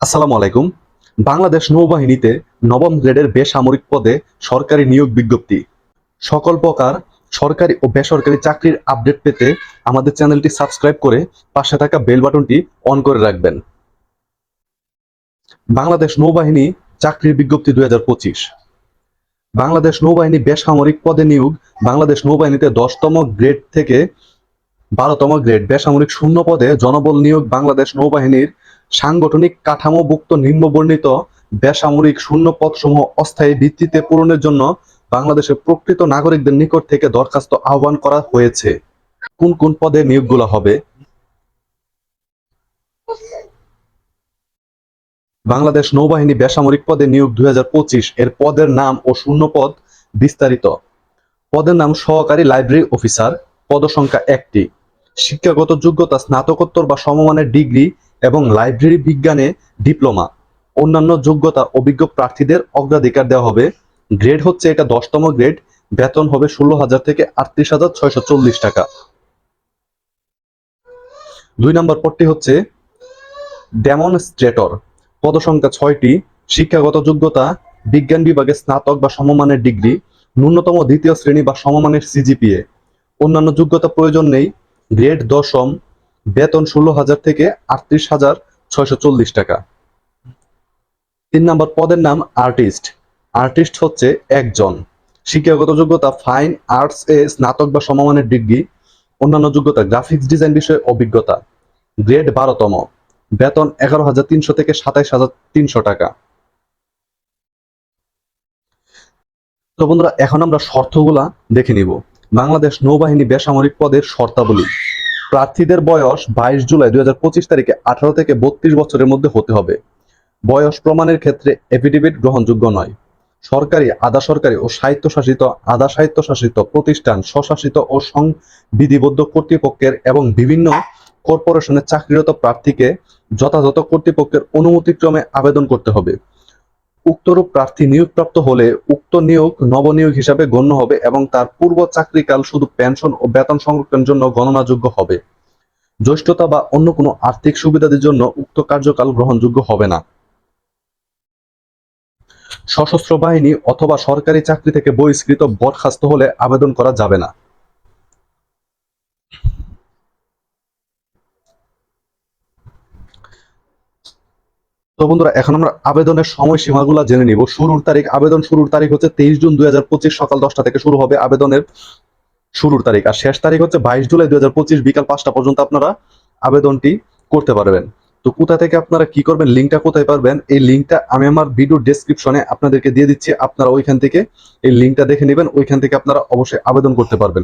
আসসালামু আলাইকুম। বাংলাদেশ নৌবাহিনীতে নবম গ্রেডের বেসামরিক পদে সরকারি নিয়োগ বিজ্ঞপ্তি। সকল প্রকার সরকারি ও বেসরকারি চাকরির আপডেট পেতে আমাদের চ্যানেলটি সাবস্ক্রাইব করে পাশে থাকা বেল বাটনটি অন করে রাখবেন। বাংলাদেশ নৌবাহিনী চাকরির বিজ্ঞপ্তি 2025। বাংলাদেশ নৌবাহিনী বেসামরিক পদে নিয়োগ। বাংলাদেশ নৌবাহিনীতে 10তম গ্রেড থেকে 12তম গ্রেড বেসামরিক শূন্য পদে জনবল নিয়োগ। বাংলাদেশ নৌবাহিনীর সাংগঠনিক কাঠামোভুক্ত নিম্নবর্ণিত বেসামরিক শূন্য পদসমূহ অস্থায়ী ভিত্তিতে পূরণের জন্য বাংলাদেশের প্রকৃত নাগরিকদের নিকট থেকে দরখাস্ত আহ্বান করা হয়েছে। কোন কোন পদে নিয়োগগুলো হবে? বাংলাদেশ নৌবাহিনী বেসামরিক পদে নিয়োগ 2025 এর পদের নাম ও শূন্য পদ বিস্তারিত। পদের নাম সহকারী লাইব্রেরি অফিসার, পদসংখ্যা 1টি। শিক্ষাগত যোগ্যতা স্নাতকোত্তর বা সমমানের ডিগ্রি এবং লাইব্রেরি বিজ্ঞানে ডিপ্লোমা। অন্যান্য যোগ্যতা অভিজ্ঞ প্রার্থীদের অগ্রাধিকার দেওয়া হবে। গ্রেড হচ্ছে এটা 10তম গ্রেড। বেতন হবে 16,000 থেকে 38,640 টাকা। 2 নম্বর পদটি হচ্ছে ডেমনস্ট্রেটর, পদসংখ্যা 6টি। শিক্ষাগত যোগ্যতা বিজ্ঞান বিভাগে স্নাতক বা সমমানের ডিগ্রি, ন্যূনতম দ্বিতীয় শ্রেণী বা সমমানের সিজিপিএ। অন্যান্য যোগ্যতা প্রয়োজন নেই। গ্রেড 10ম, বেতন 16,000 থেকে 38,640 টাকা। 3 নম্বর পদের নাম আর্টিস্ট। আর্টিস্ট হচ্ছে একজন। শিক্ষাগত যোগ্যতা ফাইন আর্টস এ স্নাতক বা সমমানের ডিগ্রি। অন্যান্য যোগ্যতা গ্রাফিক্স ডিজাইন বিষয়ে অভিজ্ঞতা। গ্রেড 12তম, বেতন 11,300 থেকে 27,300 টাকা। তো বন্ধুরা, এখন আমরা শর্তগুলা দেখে নিব। বাংলাদেশ নৌবাহিনী বেসামরিক পদের শর্তাবলী। প্রার্থীদের বয়স 22 জুলাই 2025 তারিখে 18 থেকে 32 বছরের মধ্যে হতে হবে। বয়স প্রমাণের ক্ষেত্রে এফিডেভিট গ্রহণযোগ্য নয়। সরকারি, আধা সরকারি ও স্বায়ত্তশাসিত, আধা স্বায়ত্তশাসিত প্রতিষ্ঠান, স্বশাসিত ও সংবিধিবদ্ধ কর্তৃপক্ষের এবং বিভিন্ন কর্পোরেশনের চাকরিরত প্রার্থীকে যথাযথ কর্তৃপক্ষের অনুমতিক্রমে আবেদন করতে হবে। উক্তরূপ প্রার্থী নিয়োগপ্রাপ্ত হলে উক্ত নিয়োগ নবনিয়োগ হিসাবে গণ্য হবে এবং তার পূর্ব চাকরিকাল শুধু পেনশন ও বেতন সংরক্ষণের জন্য গণনাযোগ্য হবে। জ্যেষ্ঠতা বা অন্য কোনো আর্থিক সুবিধাদের জন্য উক্ত কার্যকাল গ্রহণযোগ্য হবে না। সশস্ত্র বাহিনী অথবা সরকারি চাকরি থেকে বহিষ্কৃত বরখাস্ত হলে আবেদন করা যাবে না। তো বন্ধুরা, এখন আমরা আবেদনের সময়সীমাগুলো জেনে নিব। আবেদন শুরুর তারিখ হচ্ছে 23 জুন 2025 সকাল 10টা থেকে শুরু হবে আবেদনের শুরুর তারিখ। আর শেষ তারিখ হচ্ছে 22 জুলাই 2025 বিকাল 5টা পর্যন্ত আপনারা আবেদনটি করতে পারবেন। তো কোথা থেকে আপনারা কি করবেন, লিঙ্কটা কোথায় পারবেন, এই লিঙ্কটা আমি আমার ভিডিও ডেসক্রিপশনে আপনাদেরকে দিয়ে দিচ্ছি। আপনারা ওইখান থেকে এই লিঙ্কটা দেখে নেবেন, ওইখান থেকে আপনারা অবশ্যই আবেদন করতে পারবেন।